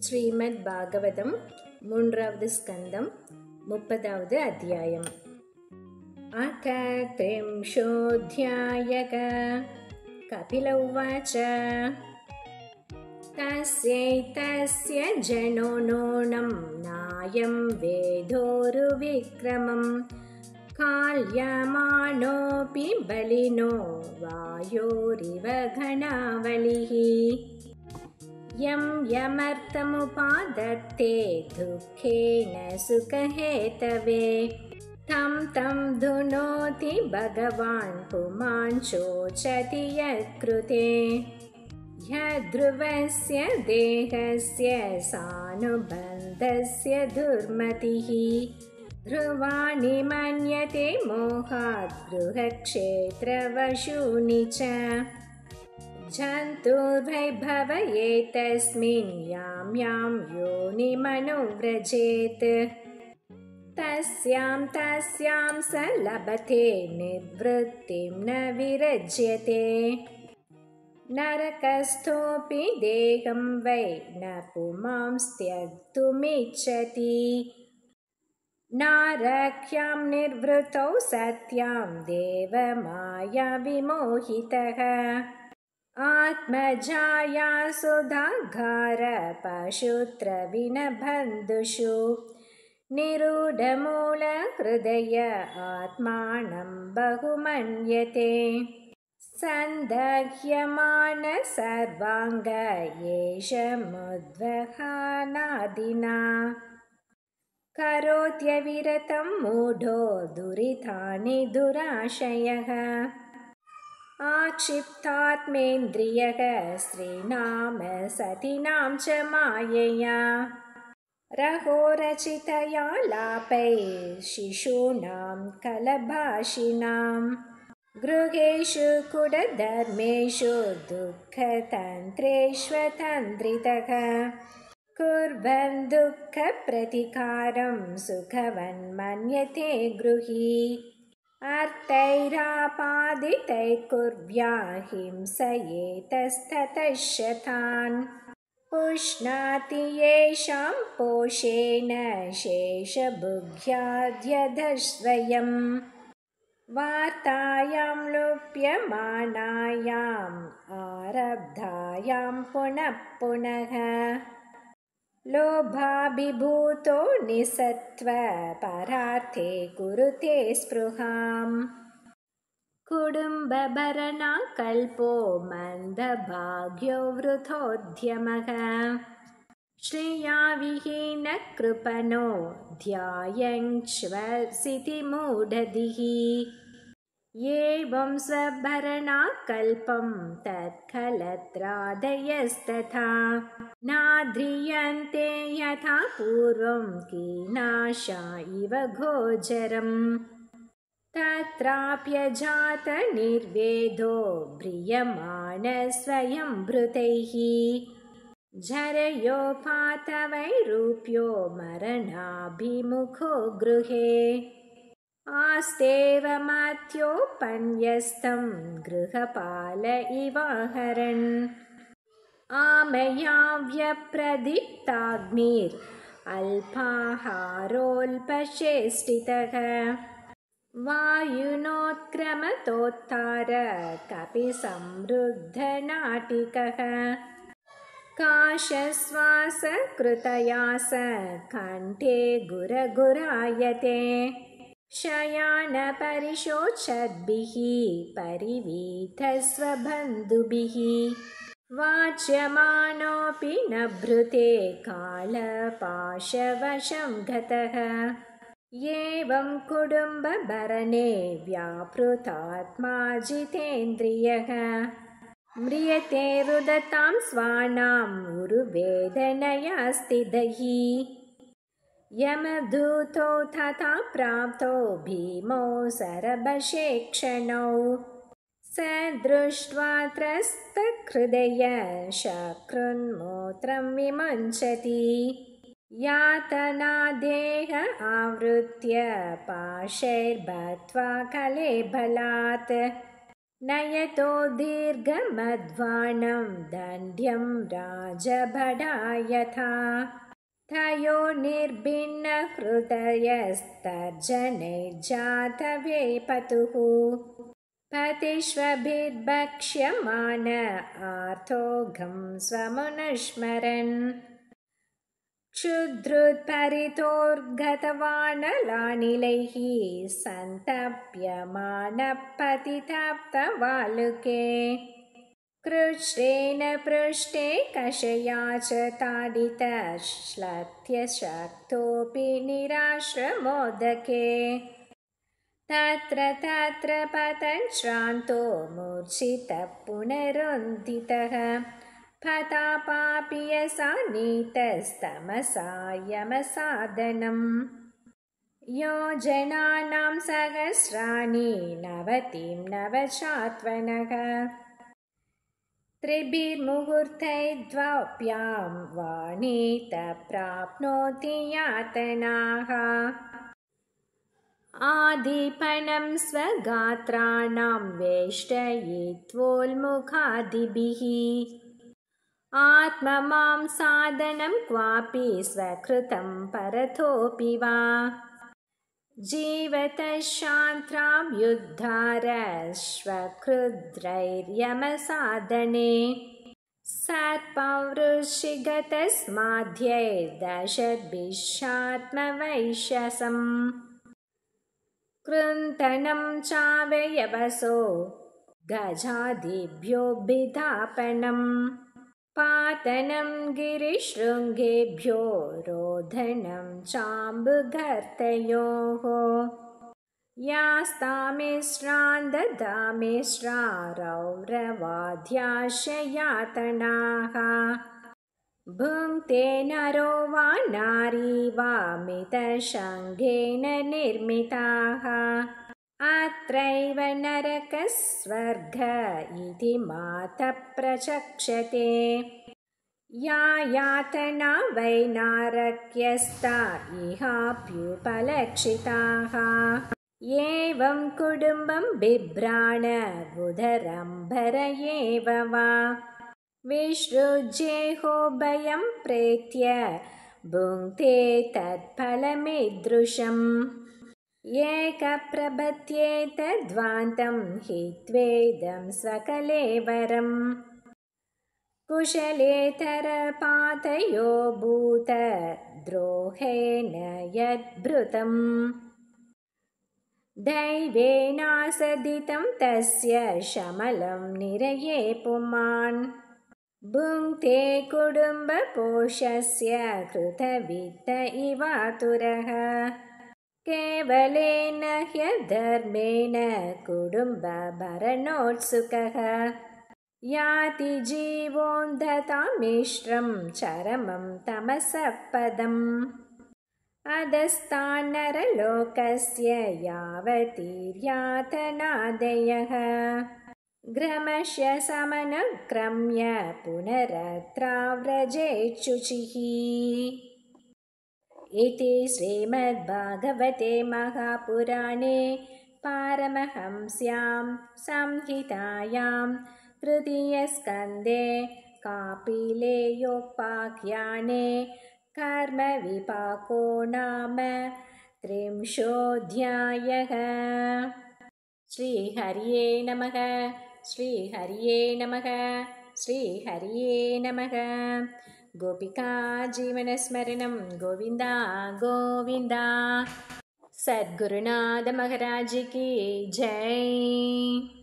ஸ்ரீமத் பாகவதம் 3வது ஸ்கந்தம் 30வது அத்தியாயம். அத த்ரிம்ஷோऽध्यायः. கபில உவாச்ச தஸ்யைதஸ்ய ஜனோ நூனம் நாயம் வேதோருவிக்ரமம் கால்யமானோऽपि பலினோ வாயோரிவ கணாவலிः यं यमर्थमुपादत्ते दुःखेन सुखहेतवे तं धुनोति भगवान् पुमान् शोचति यत्कृते यद्ध्रुवस्य देहस्य सानुबन्धस्य दुर्मतिः ध्रुवाणि मन्यते मोहात् गृहक्षेत्रवशूनि च जन्तुर्वैभव एतस्मिन् यां यां योनिमनुव्रजेत् तस्यां स लभते निर्वृत्तिं न विरज्यते नरकस्थोऽपि देहं वै न पुमांस्त्यक्तुमिच्छति नारक्यां निर्वृतौ सत्यां देवमाया विमोहितः आत्मजाया सुधाघार पशुत्रविनबन्धुषु निरूढमूलहृदय आत्मानं बहुमन्यते सन्दह्यमान सर्वाङ्ग एष मुद्वहानादिना करोत्यविरतं मूढो दुरितानि दुराशयः आक्षिप्तात्मेन्द्रियः स्त्रीणां सतीनां च मायया रहोरचितया लापैः शिशूनां कलभाषिणां गृहेषु कुटधर्मेषु दुःखतन्त्रेष्वतन्त्रितः कुर्वन् दुःखप्रतिकारं सुखवन्मन्यते गृही अर्थैरापादितैः कुर्व्या हिंसयेतस्ततः शतान् पुष्णाति येषां पोषेण शेषभुग्याद्यधस्वयं वार्तायां लुप्यमानायाम् आरब्धायां पुनः पुनः लोभाभिभूतो निसत्त्व परार्थे कुरुते स्पृहाम् कुटुम्बभरणाकल्पो मन्दभाग्यो वृथोद्यमः श्रेया विहीनकृपणो ध्यायञ्छ्वसितिमूढधिः एवं स्वभरणाकल्पं तत्खलत्रादयस्तथा नाद्रियन्ते यथा पूर्वं कीनाशा इव गोचरम् तत्राप्यजातनिर्वेदो म्रियमाण स्वयं भृतैः झरयोपातवैरूप्यो मरणाभिमुखो गृहे आस्तेव मत्योपन्यस्तं गृहपाल इवाहरन् आमया व्यप्रदीप्ताग्निरल्पाहारोऽल्पचेष्टितः वायुनोत्क्रमतोत्तार कपिसमृद्धनाटिकः काशश्वासकृतयास कण्ठे गुरगुरायते शयानपरिशोचद्भिः परिवीतस्वबन्धुभिः वाच्यमानोऽपि न भृते कालपाशवशं गतः एवं कुटुम्बभरणे व्यापृतात्मा जितेन्द्रियः म्रियते रुदतां स्वानाम् उरुवेदनया स्थितैः यमदूतो तथा प्राप्तो भीमो सरभशेक्षणौ स दृष्ट्वा त्रस्तहृदय शकृन्मूत्रं विमुञ्चति यातनादेह आवृत्य पाशैर्बद्ध्वा कलेबलात् नयतो दीर्घमध्वानं दण्ड्यं राजभटा यथा तयो निर्भिन्नहृदयस्तर्जनैर्जातवेपतुः पतिष्वभिर्भक्ष्यमाण आर्तोघं स्वमनुस्मरन् क्षुद्रुत्परितोर्गतवानलानिलैः सन्तप्यमानः पतितप्तवालुके कृच्छ्रेण पृष्ठे कषया च ताडितश्लथ्यशक्तोऽपि निराश्रमोदके तत्र पतन् श्रान्तो मूर्छितः पुनरुन्थितः पतापापीयसा नीतस्तमसा यमसादनम् योजनानां सहस्राणि नवतिं नवचात्वनः त्रिभिर्मुहूर्तैर्द्वाभ्यां वाणीतः प्राप्नोति यातनाः आदिपनं स्वगात्राणां वेष्टयित्वोन्मुखादिभिः आत्ममां साधनं क्वापि स्वकृतं परतोऽपि वा जीवतः शान्त्राभ्युद्धारश्वकृद्रैर्यमसाधने सर्पवृश्चिगतस्माध्यैर्दशद्भिश्चात्मवैश्यसम् कृन्तनं चावयवसो गजादिभ्योऽभिधापनम् पातनं गिरिशृङ्गेभ्यो रोदनं चाम्बुघर्तयोः यास्तामिश्रान्ददामिश्रा रौरवाद्याशयातनाः भुङ्क्ते नरो वा नारी वा मितशङ्गेन निर्मिताः अत्रैव नरकः स्वर्ग इति मातः प्रचक्षते या यातना वै नारक्यस्ता इहाप्युपलक्षिताः एवं कुटुम्बं बिभ्राण बुधरम्भर एव वा विसृज्येहोभयं प्रेत्य भुङ्क्ते तत्फलमीदृशम् एकप्रपद्येतद्ध्वान्तं हित्वेदं स्वकलेवरम् कुशलेतरपातयो भूतद्रोहेण यद्भृतम् दैवेनासदितं तस्य शमलं निरये पुमान् भुङ्क्ते कुटुम्बपोषस्य कृतवित्त इवातुरः केवलेन ह्यधर्मेण कुटुम्बभरणोत्सुकः याति जीवोन्धतामिश्रं चरमं तमसः पदम् अधस्तान्नरलोकस्य यावतीर्यातनादयः ग्रमस्य समनुक्रम्य पुनरत्राव्रजेच्छुचिः इति श्रीमद्भागवते महापुराणे पारमहंस्यां संहितायां तृतीयस्कन्धे कापिलेयोपाख्याने कर्मविपाको नाम 30ोऽध्यायः। श्रीहर्ये नमः। श्रीहर्ये नमः। श्रीहर्ये नमः। गोपिका जीवनस्मरणं गोविन्दा गोविन्दा। सद्गुरुनाथ महाराज की जय।